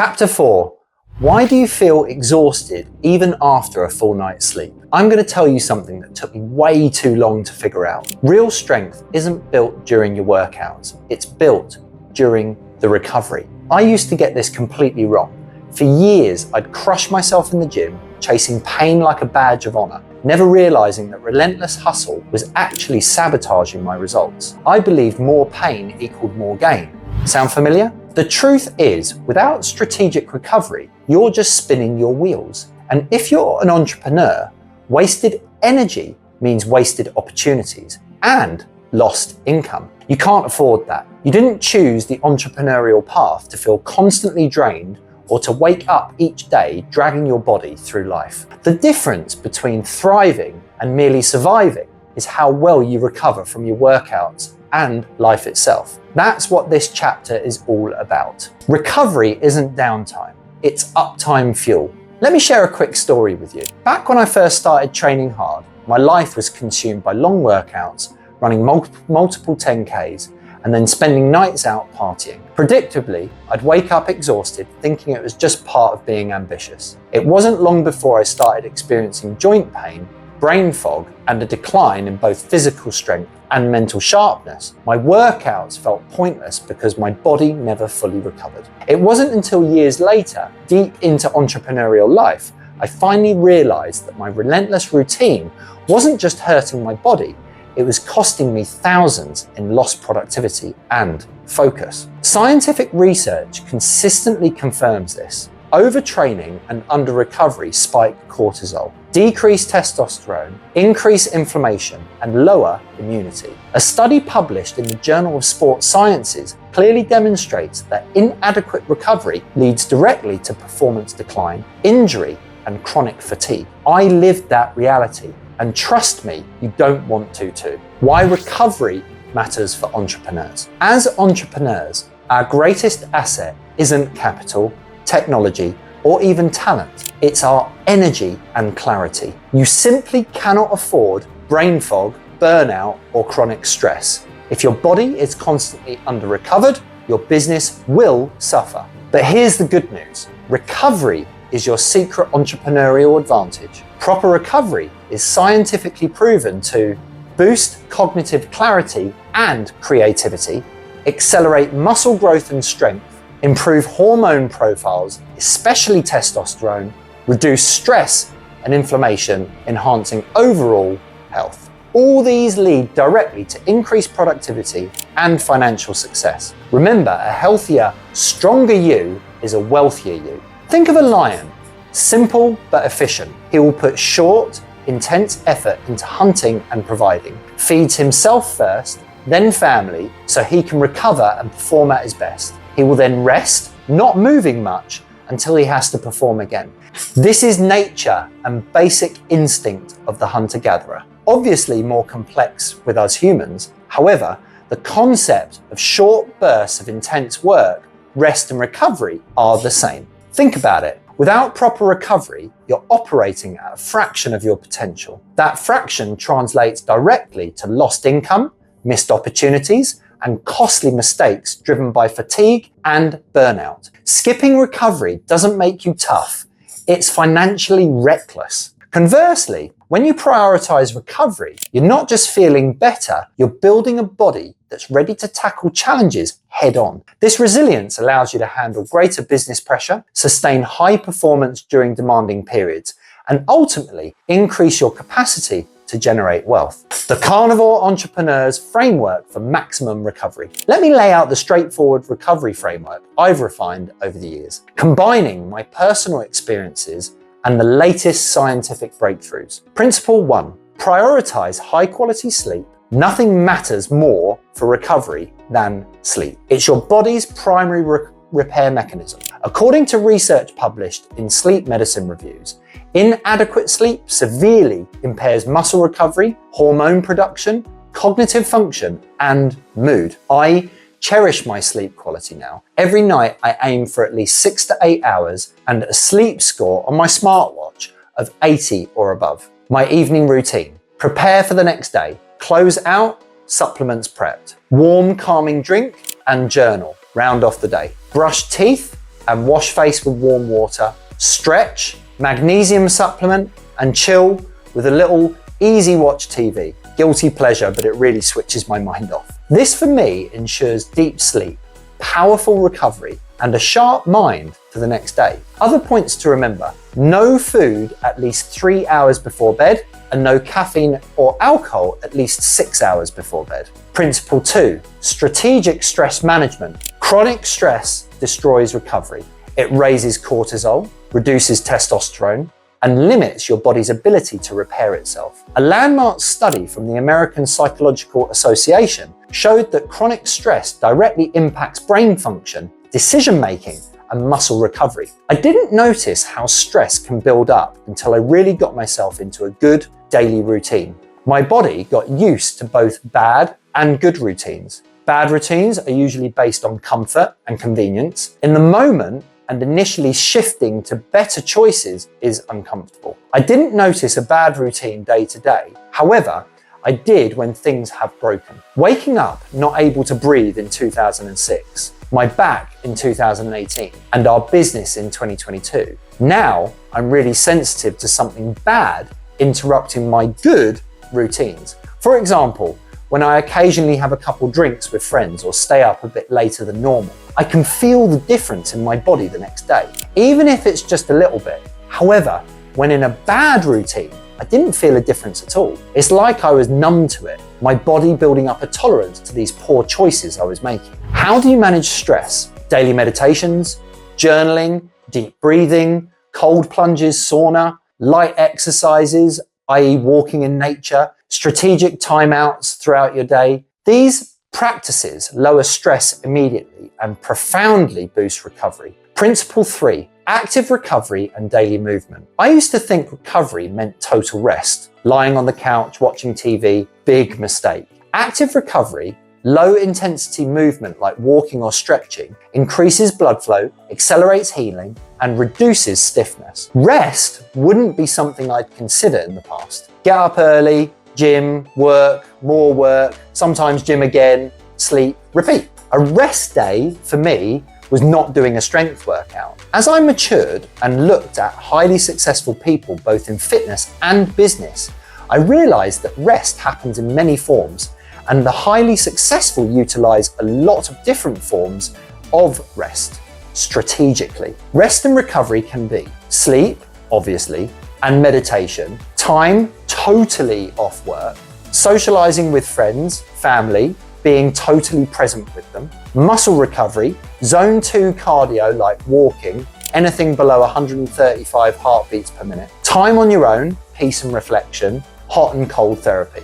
Chapter 4. Why do you feel exhausted even after a full night's sleep? I'm going to tell you something that took me way too long to figure out. Real strength isn't built during your workouts. It's built during the recovery. I used to get this completely wrong. For years, I'd crush myself in the gym, chasing pain like a badge of honor, never realizing that relentless hustle was actually sabotaging my results. I believed more pain equaled more gain. Sound familiar? The truth is, without strategic recovery, you're just spinning your wheels. And if you're an entrepreneur, wasted energy means wasted opportunities and lost income. You can't afford that. You didn't choose the entrepreneurial path to feel constantly drained or to wake up each day dragging your body through life. The difference between thriving and merely surviving is how well you recover from your workouts and life itself. That's what this chapter is all about. Recovery isn't downtime, it's uptime fuel. Let me share a quick story with you. Back when I first started training hard, my life was consumed by long workouts, running multiple 10Ks, and then spending nights out partying. Predictably, I'd wake up exhausted, thinking it was just part of being ambitious. It wasn't long before I started experiencing joint pain, brain fog, and a decline in both physical strength and mental sharpness. My workouts felt pointless because my body never fully recovered. It wasn't until years later, deep into entrepreneurial life, I finally realized that my relentless routine wasn't just hurting my body, it was costing me thousands in lost productivity and focus. Scientific research consistently confirms this. Overtraining and under-recovery spike cortisol, decrease testosterone, increase inflammation, and lower immunity. A study published in the Journal of Sports Sciences clearly demonstrates that inadequate recovery leads directly to performance decline, injury, and chronic fatigue. I lived that reality, and trust me, you don't want to too. Why recovery matters for entrepreneurs. As entrepreneurs, our greatest asset isn't capital, technology, or even talent. It's our energy and clarity. You simply cannot afford brain fog, burnout, or chronic stress. If your body is constantly under-recovered, your business will suffer. But here's the good news. Recovery is your secret entrepreneurial advantage. Proper recovery is scientifically proven to boost cognitive clarity and creativity, accelerate muscle growth and strength, improve hormone profiles, especially testosterone, reduce stress and inflammation, enhancing overall health. All these lead directly to increased productivity and financial success. Remember, a healthier, stronger you is a wealthier you. Think of a lion, simple but efficient. He will put short, intense effort into hunting and providing, feeds himself first, then family, so he can recover and perform at his best. He will then rest, not moving much, until he has to perform again. This is nature and basic instinct of the hunter-gatherer. Obviously more complex with us humans. However, the concept of short bursts of intense work, rest and recovery are the same. Think about it. Without proper recovery, you're operating at a fraction of your potential. That fraction translates directly to lost income, missed opportunities, and costly mistakes driven by fatigue and burnout. Skipping recovery doesn't make you tough. It's financially reckless. Conversely, when you prioritize recovery, you're not just feeling better, you're building a body that's ready to tackle challenges head on. This resilience allows you to handle greater business pressure, sustain high performance during demanding periods, and ultimately increase your capacity to generate wealth. The Carnivore Entrepreneur's Framework for Maximum Recovery. Let me lay out the straightforward recovery framework I've refined over the years, combining my personal experiences and the latest scientific breakthroughs. Principle 1, prioritize high quality sleep. Nothing matters more for recovery than sleep. It's your body's primary repair mechanism. According to research published in Sleep Medicine Reviews, inadequate sleep severely impairs muscle recovery, hormone production, cognitive function, and mood. I cherish my sleep quality now. Every night I aim for at least 6 to 8 hours and a sleep score on my smartwatch of 80 or above. My evening routine: prepare for the next day, close out, supplements prepped, warm calming drink, and journal. Round off the day. Brush teeth, and wash face with warm water, stretch, magnesium supplement, and chill with a little easy watch TV. Guilty pleasure, but it really switches my mind off. This for me ensures deep sleep, powerful recovery, and a sharp mind for the next day. Other points to remember: no food at least 3 hours before bed, and no caffeine or alcohol at least 6 hours before bed. Principle 2, strategic stress management. Chronic stress destroys recovery. It raises cortisol, reduces testosterone, and limits your body's ability to repair itself. A landmark study from the American Psychological Association showed that chronic stress directly impacts brain function, decision-making, and muscle recovery. I didn't notice how stress can build up until I really got myself into a good daily routine. My body got used to both bad and good routines. Bad routines are usually based on comfort and convenience. In the moment, and initially shifting to better choices is uncomfortable. I didn't notice a bad routine day to day. However, I did when things have broken. Waking up not able to breathe in 2006, my back in 2018, and our business in 2022. Now I'm really sensitive to something bad interrupting my good routines. For example, when I occasionally have a couple drinks with friends or stay up a bit later than normal, I can feel the difference in my body the next day, even if it's just a little bit. However, when in a bad routine, I didn't feel a difference at all. It's like I was numb to it, my body building up a tolerance to these poor choices I was making. How do you manage stress? Daily meditations, journaling, deep breathing, cold plunges, sauna, light exercises, i.e. walking in nature, strategic timeouts throughout your day. These practices lower stress immediately and profoundly boost recovery. Principle 3, active recovery and daily movement. I used to think recovery meant total rest, lying on the couch, watching TV, big mistake. Active recovery, low intensity movement like walking or stretching, increases blood flow, accelerates healing, and reduces stiffness. Rest wouldn't be something I'd consider in the past. Get up early, gym, work, more work, sometimes gym again, sleep, repeat. A rest day for me was not doing a strength workout. As I matured and looked at highly successful people both in fitness and business, I realized that rest happens in many forms, and the highly successful utilize a lot of different forms of rest strategically. Rest and recovery can be sleep, obviously, and meditation, time totally off work, socializing with friends, family, being totally present with them, muscle recovery, zone 2 cardio like walking, anything below 135 heartbeats per minute, time on your own, peace and reflection, hot and cold therapy.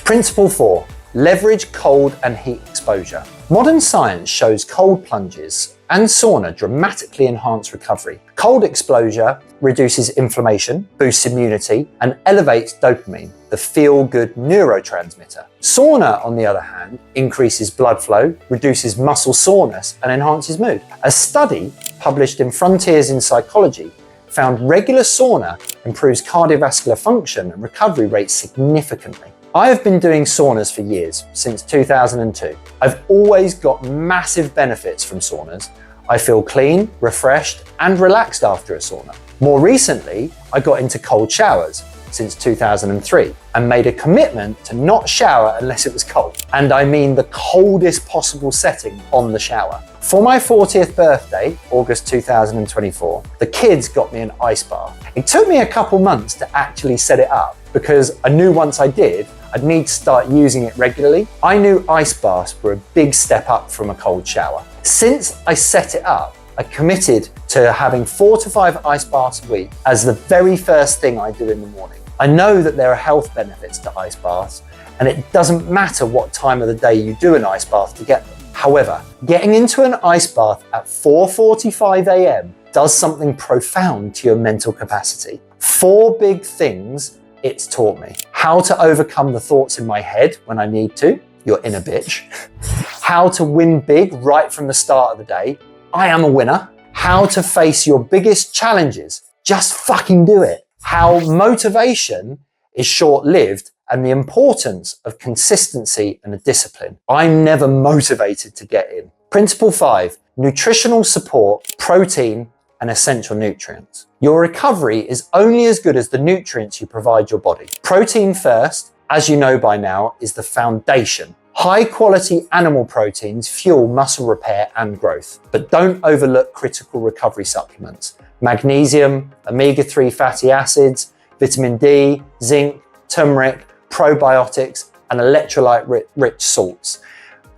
Principle 4, leverage cold and heat exposure. Modern science shows cold plunges and sauna dramatically enhance recovery. Cold exposure reduces inflammation, boosts immunity, and elevates dopamine, the feel-good neurotransmitter. Sauna, on the other hand, increases blood flow, reduces muscle soreness, and enhances mood. A study published in Frontiers in Psychology found regular sauna improves cardiovascular function and recovery rates significantly. I have been doing saunas for years, since 2002. I've always got massive benefits from saunas. I feel clean, refreshed, and relaxed after a sauna. More recently, I got into cold showers since 2003 and made a commitment to not shower unless it was cold. And I mean the coldest possible setting on the shower. For my 40th birthday, August 2024, the kids got me an ice bath. It took me a couple months to actually set it up because I knew once I did, I'd need to start using it regularly. I knew ice baths were a big step up from a cold shower. Since I set it up, I committed to having 4 to 5 ice baths a week as the very first thing I do in the morning. I know that there are health benefits to ice baths, and it doesn't matter what time of the day you do an ice bath to get them. However, getting into an ice bath at 4:45 a.m. does something profound to your mental capacity. 4 big things it's taught me. How to overcome the thoughts in my head when I need to, your inner bitch. How to win big right from the start of the day, I am a winner. How to face your biggest challenges, just fucking do it. How motivation is short-lived and the importance of consistency and a discipline. I'm never motivated to get in. Principle 5, nutritional support, protein, and essential nutrients. Your recovery is only as good as the nutrients you provide your body. Protein first, as you know by now, is the foundation. High quality animal proteins fuel muscle repair and growth, but don't overlook critical recovery supplements. Magnesium, omega-3 fatty acids, vitamin D, zinc, turmeric, probiotics, and electrolyte-rich salts.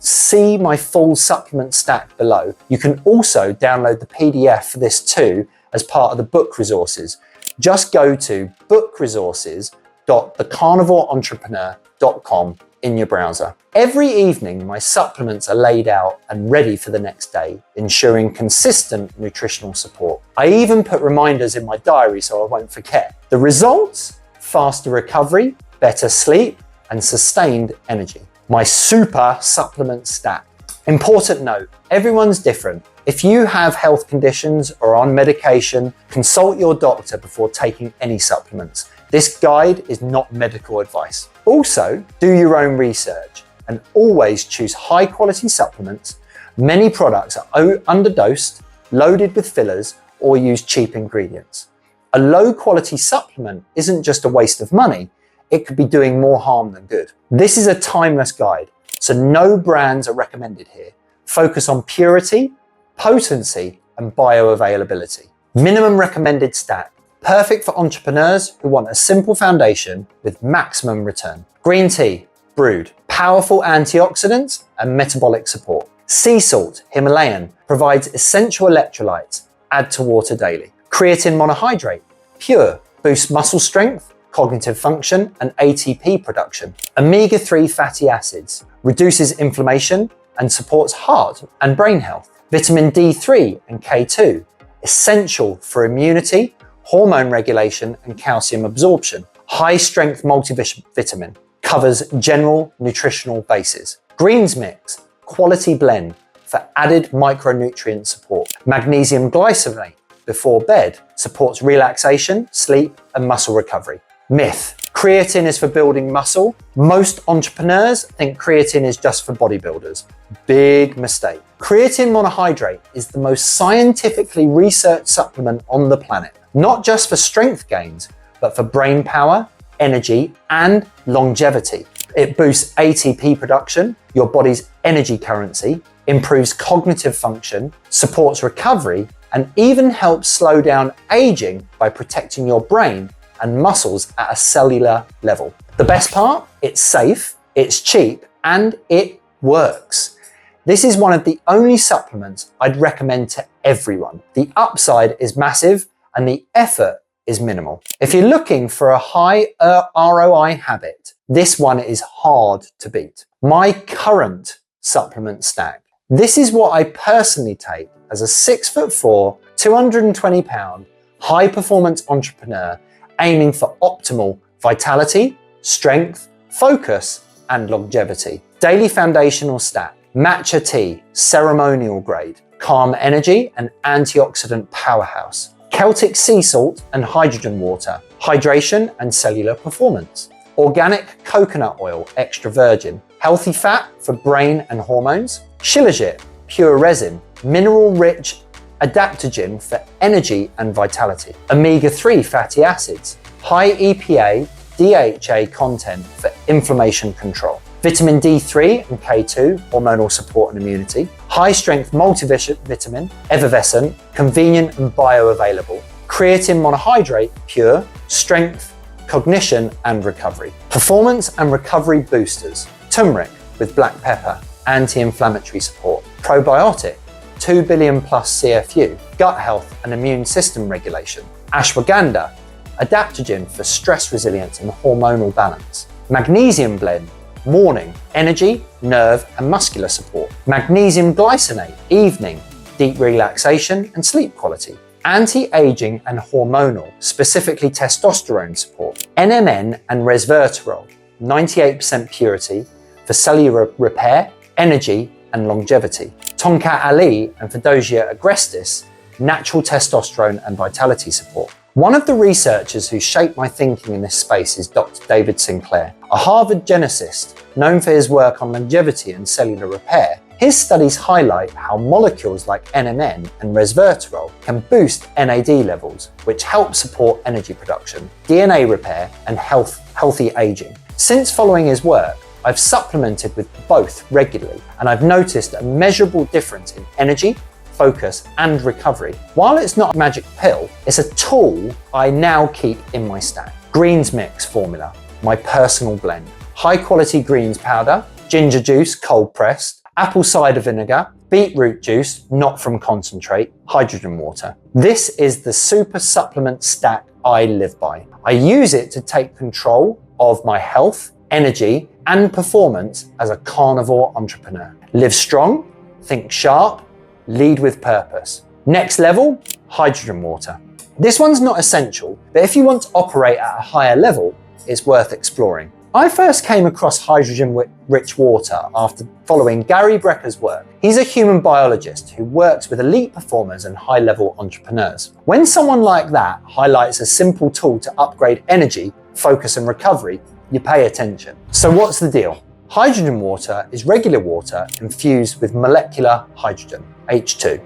See my full supplement stack below. You can also download the PDF for this too as part of the book resources. Just go to bookresources.thecarnivoreentrepreneur.com in your browser. Every evening, my supplements are laid out and ready for the next day, ensuring consistent nutritional support. I even put reminders in my diary so I won't forget. The results? Faster recovery, better sleep, and sustained energy. My super supplement stack. Important note, everyone's different. If you have health conditions or are on medication, consult your doctor before taking any supplements. This guide is not medical advice. Also, do your own research and always choose high quality supplements. Many products are underdosed, loaded with fillers, or use cheap ingredients. A low quality supplement isn't just a waste of money, it could be doing more harm than good. This is a timeless guide, so no brands are recommended here. Focus on purity, potency, and bioavailability. Minimum recommended stack. Perfect for entrepreneurs who want a simple foundation with maximum return. Green tea, brewed, powerful antioxidants and metabolic support. Sea salt, Himalayan, provides essential electrolytes. Add to water daily. Creatine monohydrate, pure, boosts muscle strength, cognitive function, and ATP production. Omega-3 fatty acids, reduces inflammation and supports heart and brain health. Vitamin D3 and K2, essential for immunity, hormone regulation, and calcium absorption. High-strength multivitamin, covers general nutritional bases. Greens mix, quality blend for added micronutrient support. Magnesium glycinate before bed supports relaxation, sleep, and muscle recovery. Myth, creatine is for building muscle. Most entrepreneurs think creatine is just for bodybuilders. Big mistake. Creatine monohydrate is the most scientifically researched supplement on the planet, not just for strength gains, but for brain power, energy, and longevity. It boosts ATP production, your body's energy currency, improves cognitive function, supports recovery, and even helps slow down aging by protecting your brain and muscles at a cellular level. The best part? It's safe, it's cheap, and it works. This is one of the only supplements I'd recommend to everyone. The upside is massive and the effort is minimal. If you're looking for a high ROI habit, this one is hard to beat. My current supplement stack. This is what I personally take as a 6'4", 220 pound, high performance entrepreneur aiming for optimal vitality, strength, focus, and longevity. Daily foundational stack, matcha tea, ceremonial grade, calm energy and antioxidant powerhouse, Celtic sea salt and hydrogen water, hydration and cellular performance, organic coconut oil, extra virgin, healthy fat for brain and hormones, shilajit, pure resin, mineral-rich adaptogen for energy and vitality, omega-3 fatty acids, high EPA, DHA content for inflammation control, vitamin D3 and K2, hormonal support and immunity, high-strength multivitamin, effervescent, convenient and bioavailable, creatine monohydrate, pure, strength, cognition and recovery, performance and recovery boosters, turmeric with black pepper, anti-inflammatory support, probiotic, 2 billion plus CFU, gut health and immune system regulation, ashwagandha, adaptogen for stress resilience and hormonal balance, magnesium blend, morning, energy, nerve and muscular support, magnesium glycinate, evening, deep relaxation and sleep quality, anti-aging and hormonal, specifically testosterone support, NMN and resveratrol, 98% purity for cellular repair, energy and longevity, Tonkat Ali and Fedosia agrestis, natural testosterone and vitality support. One of the researchers who shaped my thinking in this space is Dr. David Sinclair, a Harvard geneticist known for his work on longevity and cellular repair. His studies highlight how molecules like NMN and resveratrol can boost NAD levels, which help support energy production, DNA repair, and healthy aging. Since following his work, I've supplemented with both regularly, and I've noticed a measurable difference in energy, focus, and recovery. While it's not a magic pill, it's a tool I now keep in my stack. Greens Mix formula, my personal blend. High quality greens powder, ginger juice cold pressed, apple cider vinegar, beetroot juice, not from concentrate, hydrogen water. This is the super supplement stack I live by. I use it to take control of my health, energy, and performance as a carnivore entrepreneur. Live strong, think sharp, lead with purpose. Next level, hydrogen water. This one's not essential, but if you want to operate at a higher level, it's worth exploring. I first came across hydrogen-rich water after following Gary Brecker's work. He's a human biologist who works with elite performers and high-level entrepreneurs. When someone like that highlights a simple tool to upgrade energy, focus, and recovery, you pay attention. So what's the deal? Hydrogen water is regular water infused with molecular hydrogen, H2,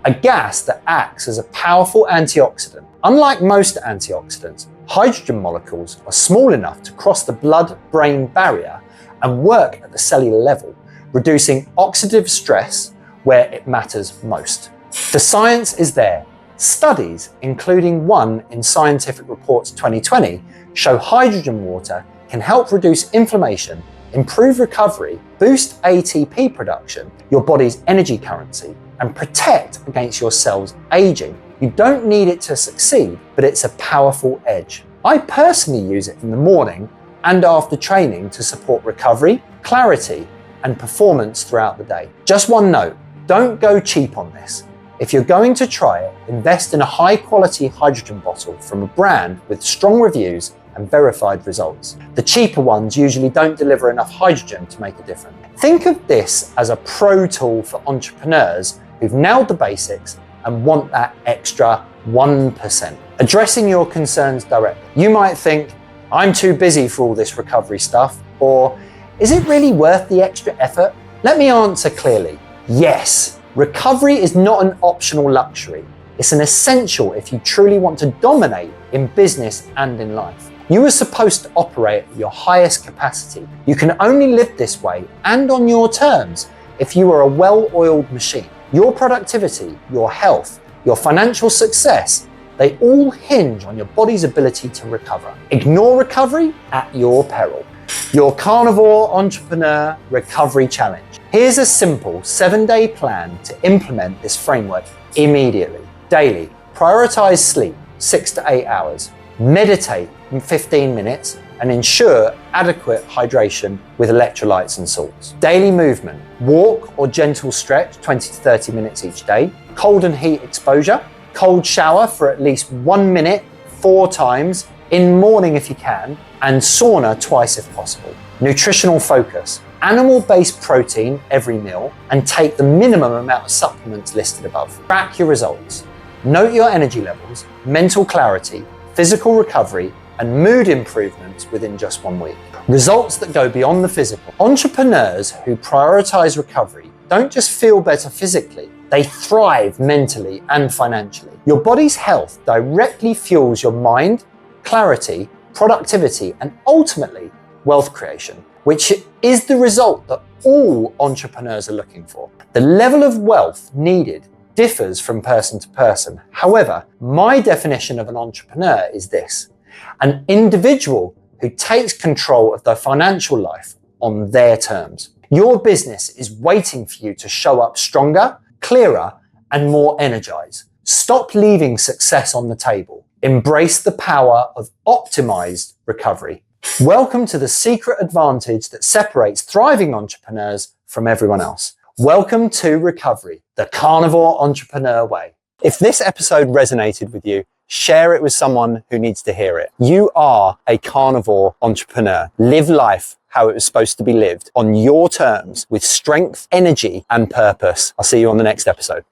a gas that acts as a powerful antioxidant. Unlike most antioxidants, hydrogen molecules are small enough to cross the blood-brain barrier and work at the cellular level, reducing oxidative stress where it matters most. The science is there. Studies, including one in Scientific Reports 2020, show hydrogen water can help reduce inflammation, improve recovery, boost ATP production, your body's energy currency, and protect against your cells aging. You don't need it to succeed, but it's a powerful edge. I personally use it in the morning and after training to support recovery, clarity, and performance throughout the day. Just one note, don't go cheap on this. If you're going to try it, invest in a high-quality hydrogen bottle from a brand with strong reviews and verified results. The cheaper ones usually don't deliver enough hydrogen to make a difference. Think of this as a pro tool for entrepreneurs who've nailed the basics and want that extra 1%. Addressing your concerns directly. You might think, I'm too busy for all this recovery stuff, or is it really worth the extra effort? Let me answer clearly. Yes, recovery is not an optional luxury. It's an essential if you truly want to dominate in business and in life. You are supposed to operate at your highest capacity. You can only live this way and on your terms if you are a well-oiled machine. Your productivity, your health, your financial success, they all hinge on your body's ability to recover. Ignore recovery at your peril. Your Carnivore Entrepreneur Recovery Challenge. Here's a simple 7-day plan to implement this framework immediately. Daily, prioritize sleep, 6 to 8 hours. Meditate in 15 minutes and ensure adequate hydration with electrolytes and salts. Daily movement, walk or gentle stretch 20 to 30 minutes each day. Cold and heat exposure, cold shower for at least 1 minute 4 times, in morning if you can, and sauna twice if possible. Nutritional focus, animal-based protein every meal, and take the minimum amount of supplements listed above. Track your results. Note your energy levels, mental clarity, physical recovery, and mood improvements within just 1 week. Results that go beyond the physical. Entrepreneurs who prioritize recovery don't just feel better physically, they thrive mentally and financially. Your body's health directly fuels your mind, clarity, productivity, and ultimately wealth creation, which is the result that all entrepreneurs are looking for. The level of wealth needed differs from person to person. However, my definition of an entrepreneur is this: an individual who takes control of their financial life on their terms. Your business is waiting for you to show up stronger, clearer, and more energized. Stop leaving success on the table. Embrace the power of optimized recovery. Welcome to the secret advantage that separates thriving entrepreneurs from everyone else. Welcome to Recovery, the Carnivore Entrepreneur Way. If this episode resonated with you, share it with someone who needs to hear it. You are a carnivore entrepreneur. Live life how it was supposed to be lived on your terms with strength, energy, and purpose. I'll see you on the next episode.